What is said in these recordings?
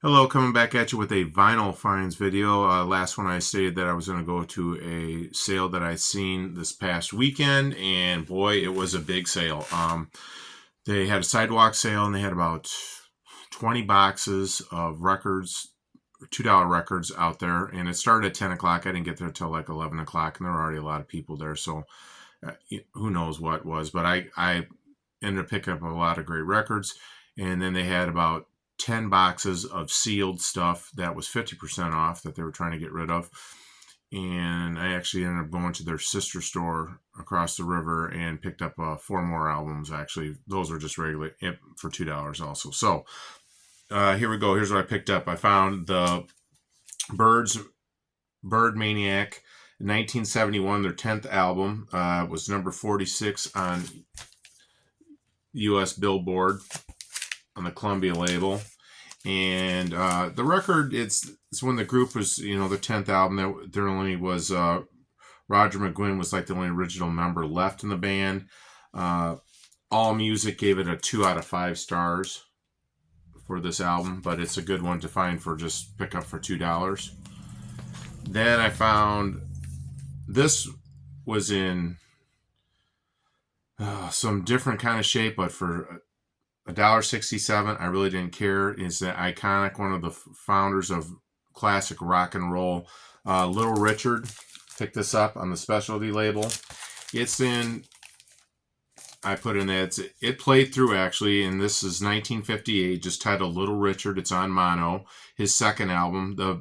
Hello, coming back at you with a vinyl finds video. Last one I stated that I was going to go to a sale that I seen this past weekend, and boy, it was a big sale. They had a sidewalk sale, and they had about 20 boxes of records, $2 records out there, and it started at 10 o'clock. I didn't get there till like 11 o'clock, and there were already a lot of people there, so who knows what was. But I ended up picking up a lot of great records, and then they had about 10 boxes of sealed stuff that was 50% off that they were trying to get rid of. And I actually ended up going to their sister store across the river and picked up four more albums. Actually, those are just regular for $2 also. So here we go. Here's what I picked up. I found the Birds Bird Maniac 1971, their 10th album. Was number 46 on US Billboard on the Columbia label. And the record, it's when the group was, their 10th album. There only was Roger McGuinn was like the only original member left in the band. All Music gave it a 2 out of 5 stars for this album, but it's a good one to find for just pick up for $2. Then I found this was in some different kind of shape, but for $1.67, I really didn't care. Is the iconic one of the founders of classic rock and roll, Little Richard. Picked this up on the specialty label. It's in. I put in that it played through actually, and this is 1958, just titled Little Richard. It's on mono. His second album. The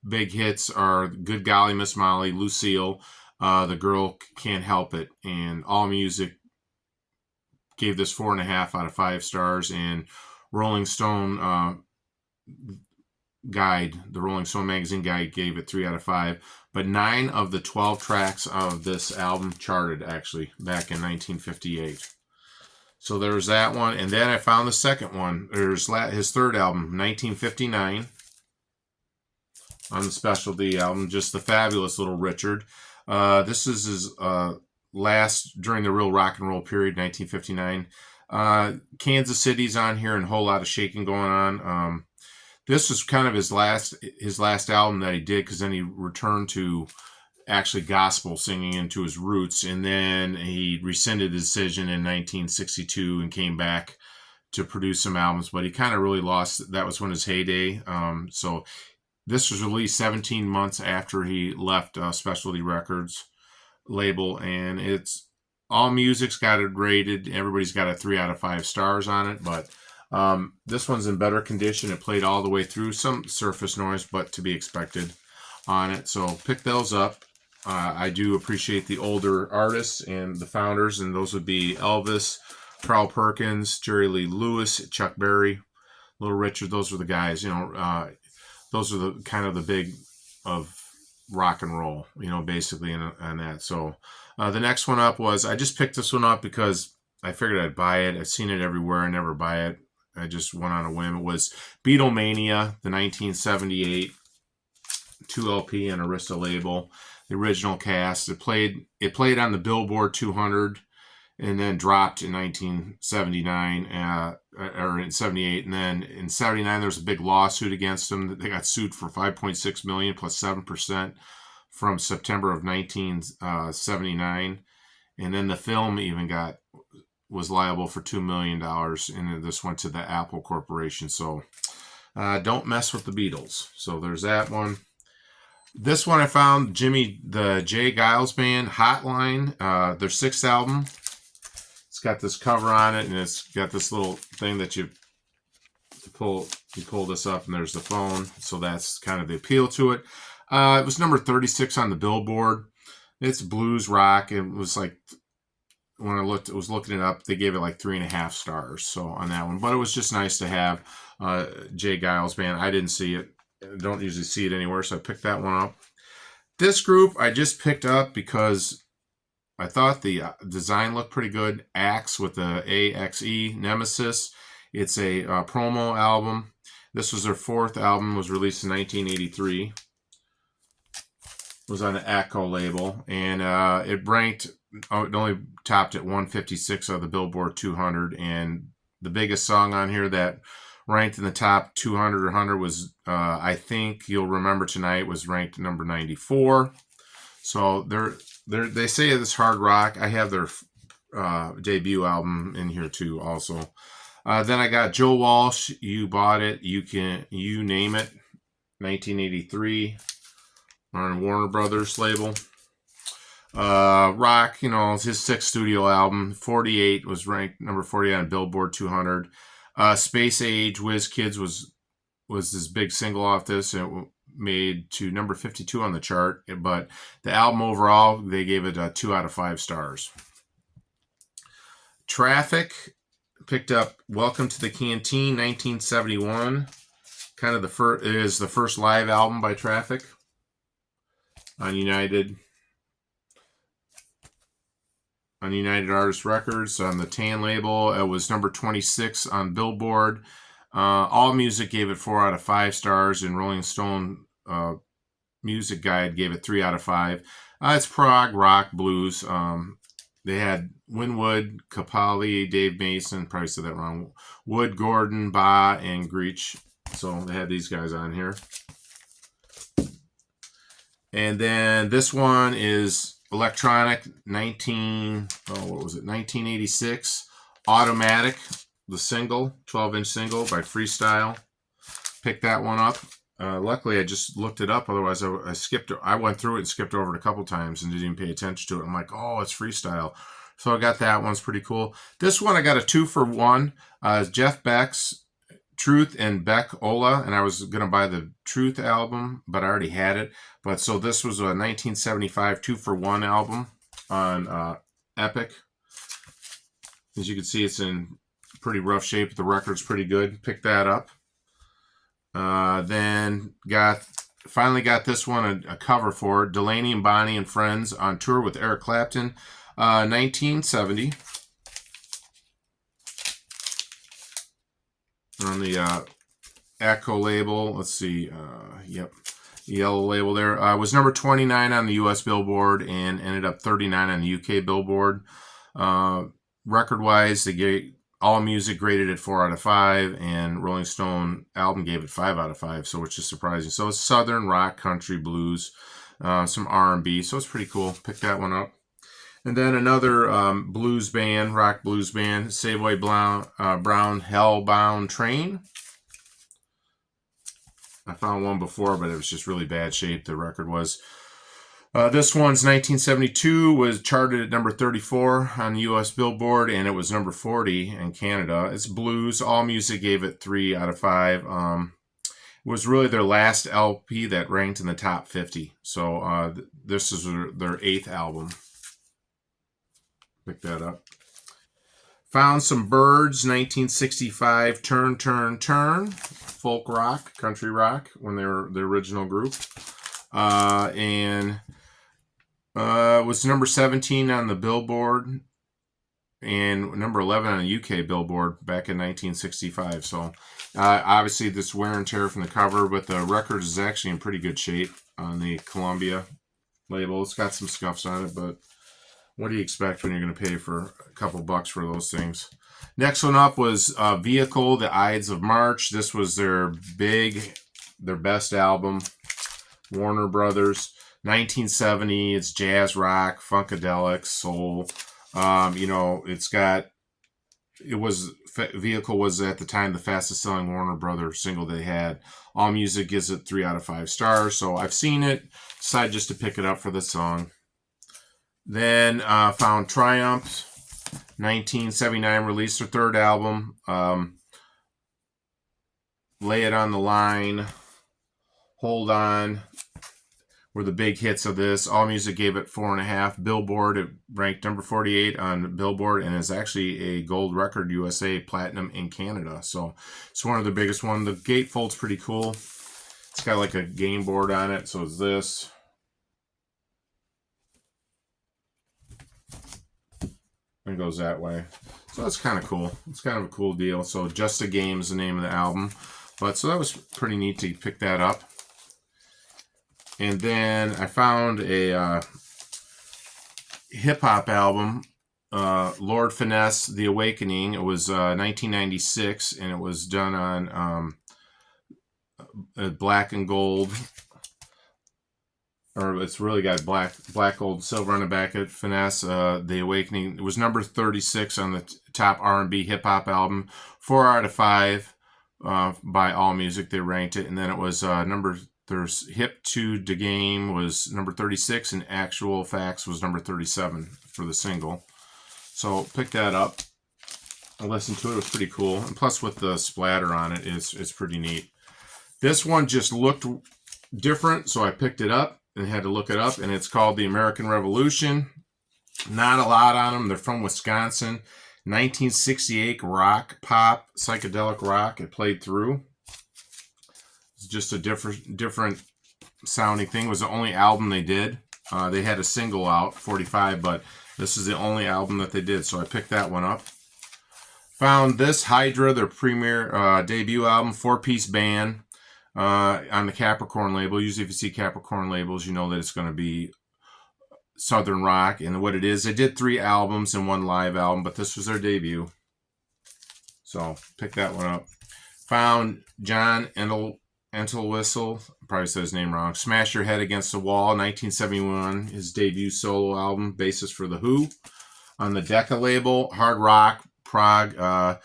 big hits are Good Golly Miss Molly, Lucille, The Girl Can't Help It, and All Music gave this 4.5 out of 5 stars, and Rolling Stone guide, the Rolling Stone magazine guide, gave it 3 out of 5. But 9 of the 12 tracks of this album charted actually back in 1958. So there's that one, and then I found the second one. There's his third album, 1959, on the specialty album, just the fabulous Little Richard. This is his last during the real rock and roll period, 1959. Kansas City's on here and a whole lot of shaking going on. This was kind of his last album that he did, because then he returned to actually gospel singing into his roots, and then he rescinded his decision in 1962 and came back to produce some albums, but he kind of really lost. That was when his heyday. So this was released 17 months after he left Specialty Records label, and it's All Music's got it rated. Everybody's got a 3 out of 5 stars on it, but this one's in better condition. It played all the way through. Some surface noise, but to be expected on it. So pick those up. I do appreciate the older artists and the founders, and those would be Elvis, Carl Perkins, Jerry Lee Lewis, Chuck Berry, Little Richard. Those are the guys. Those are the kind of the big of rock and roll, basically on that. So the next one up was, I just picked this one up because I figured I'd buy it. I've seen it everywhere. I never buy it. I just went on a whim. It was Beatlemania, the 1978 2 LP and Arista label, the original cast. It played on the Billboard 200 and then dropped in 1979 or in 78, and then in 79 there was a big lawsuit against them. They got sued for 5.6 million plus 7% from September of 1979, and then the film even was liable for $2 million, and this went to the Apple Corporation. So don't mess with the Beatles. So there's that one. This one I found, the Jay Giles Band, Hotline, their 6th album. It's got this cover on it, and it's got this little thing that you pull this up, and there's the phone. So that's kind of the appeal to it. It was number 36 on the Billboard. It's blues rock. It was like, when I was looking it up, they gave it like 3.5 stars. So on that one, but it was just nice to have Jay Giles Band. I didn't see it. I don't usually see it anywhere, so I picked that one up. This group I just picked up because I thought the design looked pretty good. Axe with the AXE, Nemesis. It's a promo album. This was their 4th album. Was released in 1983. Was on the Echo label, and it ranked. It only topped at 156 of the Billboard 200, and the biggest song on here that ranked in the top 200 or 100 was, I think you'll remember tonight, was ranked number 94. So they say it's hard rock. I have their debut album in here too also. Then I got Joe Walsh, You Bought It, You Name It, 1983 on Warner Brothers label. Rock, it's his 6th studio album. 48 was ranked number 48 on Billboard 200. Space Age, Whiz Kids was this big single off this, and it made to number 52 on the chart. But the album overall, they gave it a 2 out of 5 stars. Traffic picked up Welcome to the Canteen, 1971. Kind of the first live album by Traffic on United Artists Records on the Tan label. It was number 26 on Billboard. All Music gave it 4 out of 5 stars, and Rolling Stone Music Guide gave it 3 out of 5. It's prog, rock, blues. They had Winwood, Capaldi, Dave Mason, probably said that wrong, Wood, Gordon, Ba, and Greach. So they had these guys on here. And then this one is electronic, 1986, Automatic, the single, 12-inch single by Freestyle. Picked that one up. Luckily, I just looked it up. Otherwise, I skipped it. I went through it and skipped over it a couple times and didn't even pay attention to it. I'm like, oh, it's Freestyle. So I got that one. It's pretty cool. This one, I got a 2-for-1. Jeff Beck's Truth and Beck Ola, and I was going to buy the Truth album, but I already had it. But so this was a 1975 2-for-1 album on Epic. As you can see, it's in pretty rough shape. The record's pretty good. Picked that up. Then finally got this one, a cover for it. Delaney and Bonnie and Friends on tour with Eric Clapton, 1970. On the Echo label, let's see, yellow label there. Was number 29 on the U.S. Billboard and ended up 39 on the U.K. Billboard. Record-wise, they gave All Music graded it 4 out of 5, and Rolling Stone album gave it 5 out of 5, so which is surprising. So it's southern rock, country, blues, some R&B, so it's pretty cool. Pick that one up. And then another blues band, rock blues band, Savoy Brown, Hellbound Train. I found one before, but it was just really bad shape, the record was. This one's 1972, was charted at number 34 on the U.S. Billboard, and it was number 40 in Canada. It's blues. All Music gave it 3 out of 5. It was really their last LP that ranked in the top 50. So this is their 8th album. Pick that up. Found some Byrds, 1965, Turn, Turn, Turn. Folk rock, country rock, when they were the original group. And was number 17 on the Billboard and number 11 on the UK Billboard back in 1965. So obviously this wear and tear from the cover, but the record is actually in pretty good shape on the Columbia label. It's got some scuffs on it, but what do you expect when you're going to pay for a couple bucks for those things? Next one up was Vehicle, The Ides of March. This was their best album. Warner Brothers, 1970. It's jazz rock, funkadelic, soul. Vehicle was at the time the fastest selling Warner Brothers single they had. All Music gives it 3 out of 5 stars. So I've seen it. Decided just to pick it up for the song. Then found Triumph, 1979, released their 3rd album. Lay It on the Line, Hold On were the big hits of this. All Music gave it 4.5. Billboard, it ranked number 48 on Billboard and is actually a gold record USA, platinum in Canada. So it's one of the biggest ones. The gatefold's pretty cool. It's got like a game board on it. So it's this. It goes that way. So that's kind of cool. It's kind of a cool deal. So Just a Game is the name of the album. But so that was pretty neat to pick that up. And then I found a hip-hop album, Lord Finesse, The Awakening. It was 1996, and it was done on black and gold, or it's really got black, gold, silver on the back of it. Finesse, The Awakening. It was number 36 on the top R&B hip hop album. 4 out of 5 by AllMusic. They ranked it, and then it was There's Hip to the Game was number 36, and Actual Facts was number 37 for the single. So pick that up. I listened to it. It was pretty cool, and plus with the splatter on it, it's pretty neat. This one just looked different, so I picked it up and had to look it up, and it's called The American Revolution. Not a lot on them. They're from Wisconsin. 1968 rock, pop, psychedelic rock. It played through. It's just a different sounding thing. It was the only album they did. They had a single out, 45, but this is the only album that they did, so I picked that one up. Found this, Hydra, their premier debut album, 4-piece band. On the Capricorn label. Usually if you see Capricorn labels, you know that it's going to be Southern rock. And what it is, they did 3 albums and 1 live album, but this was their debut. So pick that one up. Found John Entwistle, probably said his name wrong, Smash Your Head Against the Wall, 1971, his debut solo album, bassist for The Who. On the Decca label, hard rock, prog,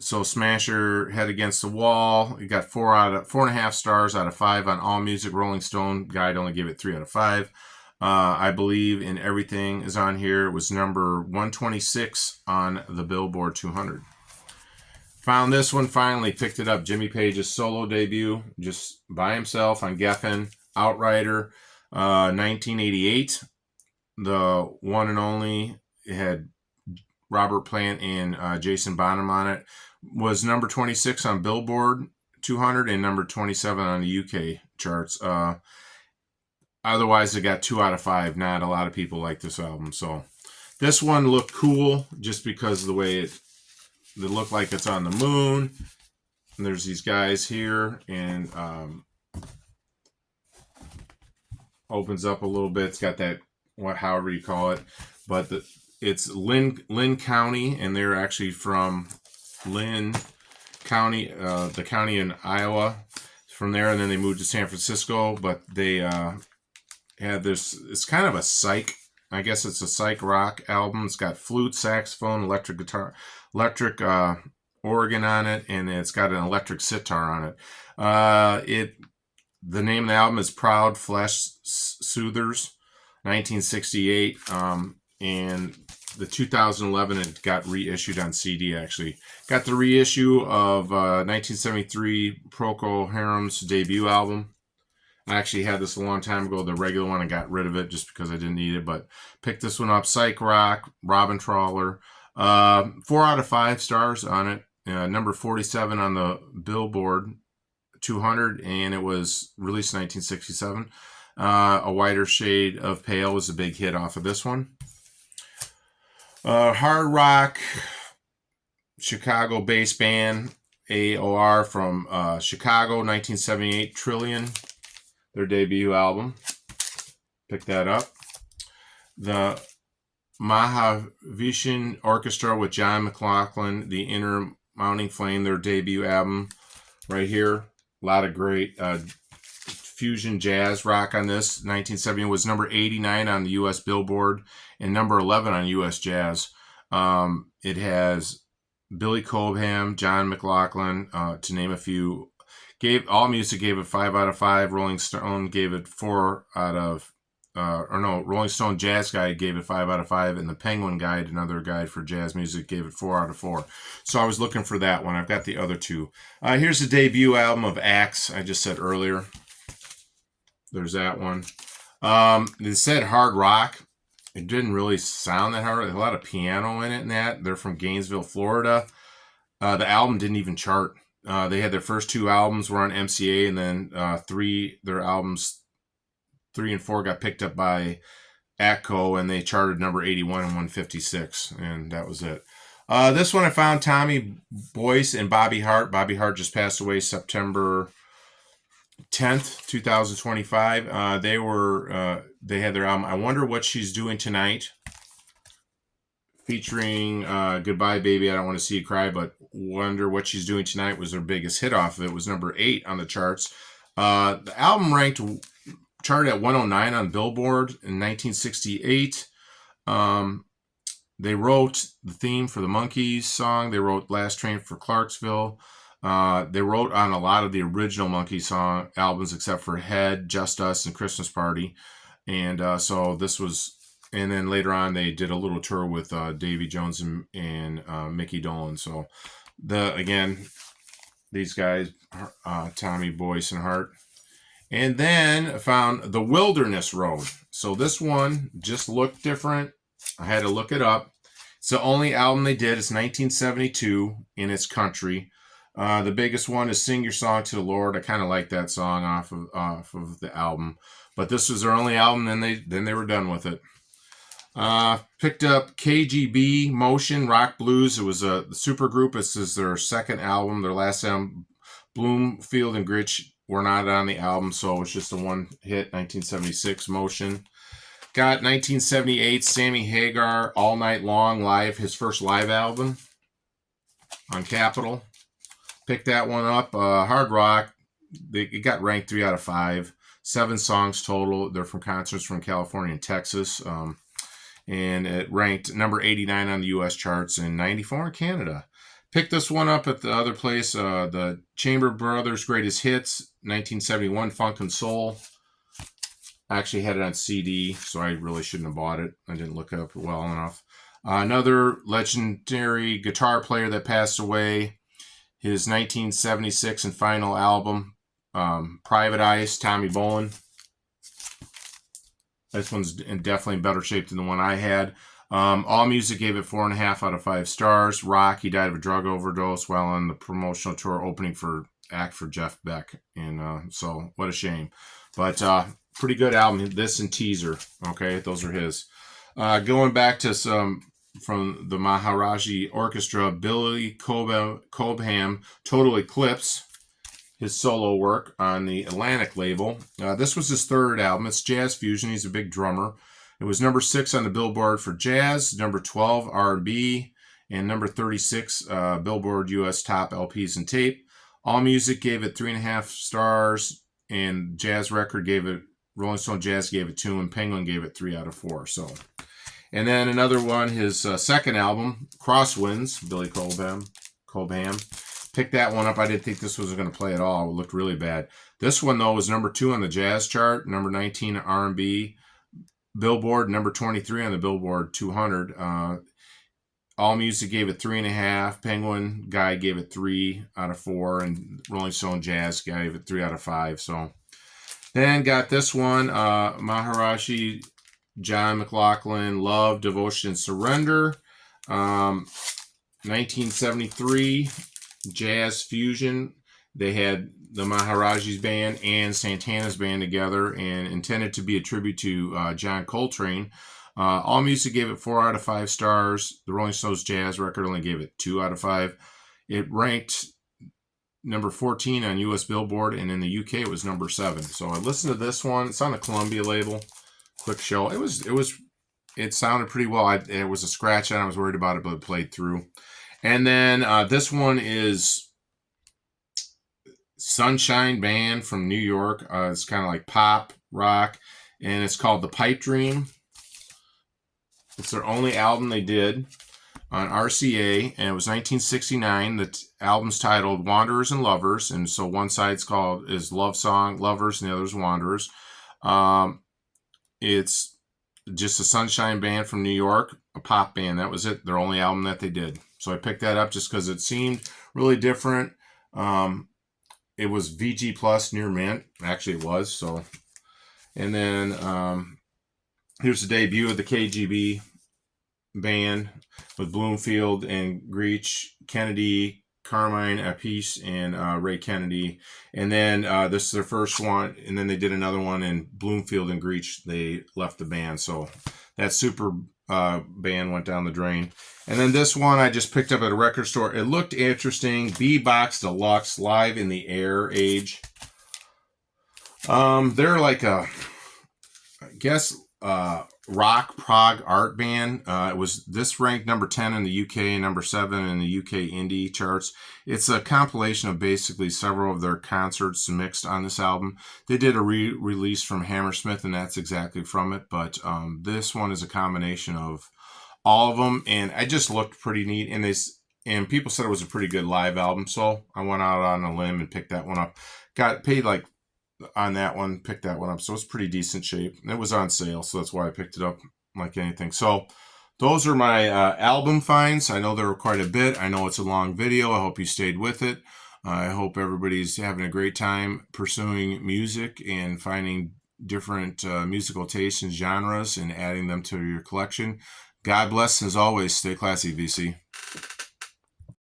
so Smash Your Head Against the Wall. You got 4.5 stars out of 5 on AllMusic. Rolling Stone guide only gave it 3 out of 5. I Believe in Everything is on here. It was number 126 on the Billboard 200. Found this one finally. Picked it up. Jimmy Page's solo debut, just by himself on Geffen. Outrider, 1988. The one and only. It had Robert Plant and Jason Bonham on it. Was number 26 on Billboard 200 and number 27 on the UK charts. Otherwise, it got 2 out of 5. Not a lot of people like this album. So this one looked cool just because of the way it looked like it's on the moon. And there's these guys here, and opens up a little bit. It's got that, however you call it, but it's Lynn County, and they're actually from Lynn County, the county in Iowa. From there, and then they moved to San Francisco, but they had this, it's kind of a psych, I guess it's a psych rock album. It's got flute, saxophone, electric guitar, electric organ on it, and it's got an electric sitar on it. The name of the album is Proud Flesh Soothers, 1968, and the 2011 it got reissued on CD. Actually got the reissue of 1973 Procol Harum's debut album. I actually had this a long time ago, the regular one. I got rid of it just because I didn't need it, but picked this one up. Psych rock, Robin Trawler, 4 out of 5 stars on it. Number 47 on the Billboard 200, and it was released in 1967. A Whiter Shade of Pale was a big hit off of this one. Hard rock, Chicago bass band, AOR from Chicago, 1978, Trillion, their debut album. Pick that up. The Mahavishnu Orchestra with John McLaughlin, The Inner Mounting Flame, their debut album right here. A lot of great fusion jazz rock on this. 1970 was number 89 on the U.S. Billboard and number 11 on U.S. Jazz. It has Billy Cobham, John McLaughlin, to name a few. AllMusic gave it 5 out of 5. Rolling Stone gave it 4 out of, Rolling Stone Jazz Guide gave it 5 out of 5, and the Penguin Guide, another guide for jazz music, gave it 4 out of 4. So I was looking for that one. I've got the other two. Here's the debut album of Axe, I just said earlier. There's that one. It said hard rock. It didn't really sound that hard. There's a lot of piano in it and that. They're from Gainesville, Florida. The album didn't even chart. They had their first 2 albums were on MCA, and then their albums 3 and 4 got picked up by Atco, and they charted number 81 and 156, and that was it. This one I found Tommy Boyce and Bobby Hart. Bobby Hart just passed away September 10th, 2025. They had their album I Wonder What She's Doing Tonight. featuring Goodbye Baby, I Don't Want to See You Cry, but Wonder What She's Doing Tonight was their biggest hit off of it. It was number 8 on the charts. The album charted at 109 on Billboard in 1968. They wrote the theme for the Monkees song. They wrote Last Train for Clarksville. They wrote on a lot of the original Monkees song albums except for Head, Just Us, and Christmas Party. And so this was, and then later on they did a little tour with Davy Jones and Mickey Dolenz. So again, these guys, Tommy, Boyce, and Hart. And then I found The Wilderness Road. So this one just looked different. I had to look it up. It's the only album they did. It's 1972, and it's country. The biggest one is Sing Your Song to the Lord. I kind of like that song off of the album. But this was their only album, then they were done with it. Picked up KGB Motion Rock Blues. It was a super group. This is their second album. Their last album, Bloomfield and Grich, were not on the album, so it was just a one hit, 1976 Motion. Got 1978 Sammy Hagar, All Night Long live, his first live album on Capitol. Picked that one up. Hard rock. It got ranked 3 out of 5. 7 songs total. They're from concerts from California and Texas. And it ranked number 89 on the U.S. charts and 94 in Canada. Picked this one up at the other place, the Chamber Brothers Greatest Hits, 1971, Funk and Soul. I actually had it on CD, so I really shouldn't have bought it. I didn't look it up well enough. Another legendary guitar player that passed away, his 1976 and final album, Private Eyes, Tommy Bolin. This one's in definitely better shape than the one I had. AllMusic gave it 4.5 out of 5 stars. Rock, he died of a drug overdose while on the promotional tour opening for act for Jeff Beck. And so, what a shame. But pretty good album. This and Teaser. Okay, those are his. Going back to some from the Maharaji Orchestra, Billy Cobham, Total Eclipse, his solo work on the Atlantic label. This was his third album. It's jazz fusion. He's a big drummer. It was number 6 on the Billboard for jazz, number 12 R&B, and number 36 Billboard U.S. Top LPs and Tape. AllMusic gave it 3.5 stars, and Jazz Record gave it, Rolling Stone Jazz gave it 2, and Penguin gave it 3 out of 4. So, and then another one, his second album, Crosswinds, Billy Cobham. Picked that one up. I didn't think this was going to play at all. It looked really bad. This one, though, was number 2 on the jazz chart, number 19 R&B, Billboard, number 23 on the Billboard 200. AllMusic gave it 3.5. Penguin guy gave it 3 out of 4, and Rolling Stone Jazz gave it 3 out of 5. So then got this one, Maharishi John McLaughlin, Love, Devotion, Surrender. 1973 Jazz Fusion. They had the Maharaji's band and Santana's band together, and intended to be a tribute to John Coltrane. AllMusic gave it 4 out of 5 stars. The Rolling Stones Jazz Record only gave it 2 out of 5. It ranked number 14 on U.S. Billboard, and in the UK it was number 7. So I listened to this one. It's on the Columbia label. Quick show. It sounded pretty well. It was a scratch, and I was worried about it, but it played through. And then this one is Sunshine Band from New York. It's kind of like pop rock, and it's called The Pipe Dream. It's their only album they did on RCA, and it was 1969. The album's titled Wanderers and Lovers, and so one side's is Love Song, Lovers, and the other's Wanderers. It's just a Sunshine Band from New York, a pop band. That was it, their only album that they did. So I picked that up just because it seemed really different. It was VG Plus near mint. Actually, it was. So, and then here's the debut of the KGB band with Bloomfield and Grich, Kennedy, Carmine Appice, and Ray Kennedy. And then this is their first one. And then they did another one, and Bloomfield and Grich, they left the band. So that super band went down the drain. And then this one I just picked up at a record store. It looked interesting. B-Box Deluxe, Live in the Air Age. They're like a, I guess, rock prog art band. It was this ranked number 10 in the UK and number 7 in the UK indie charts. It's a compilation of basically several of their concerts mixed on this album. They did a re-release from Hammersmith, and that's exactly from it. But this one is a combination of all of them, and I just looked pretty neat. And people said it was a pretty good live album, so I went out on a limb and picked that one up. Got paid like on that one, picked that one up. So it's pretty decent shape. It was on sale, so that's why I picked it up like anything. So those are my album finds. I know there were quite a bit. I know it's a long video. I hope you stayed with it. I hope everybody's having a great time pursuing music and finding different musical tastes and genres and adding them to your collection. God bless, as always. Stay classy, VC.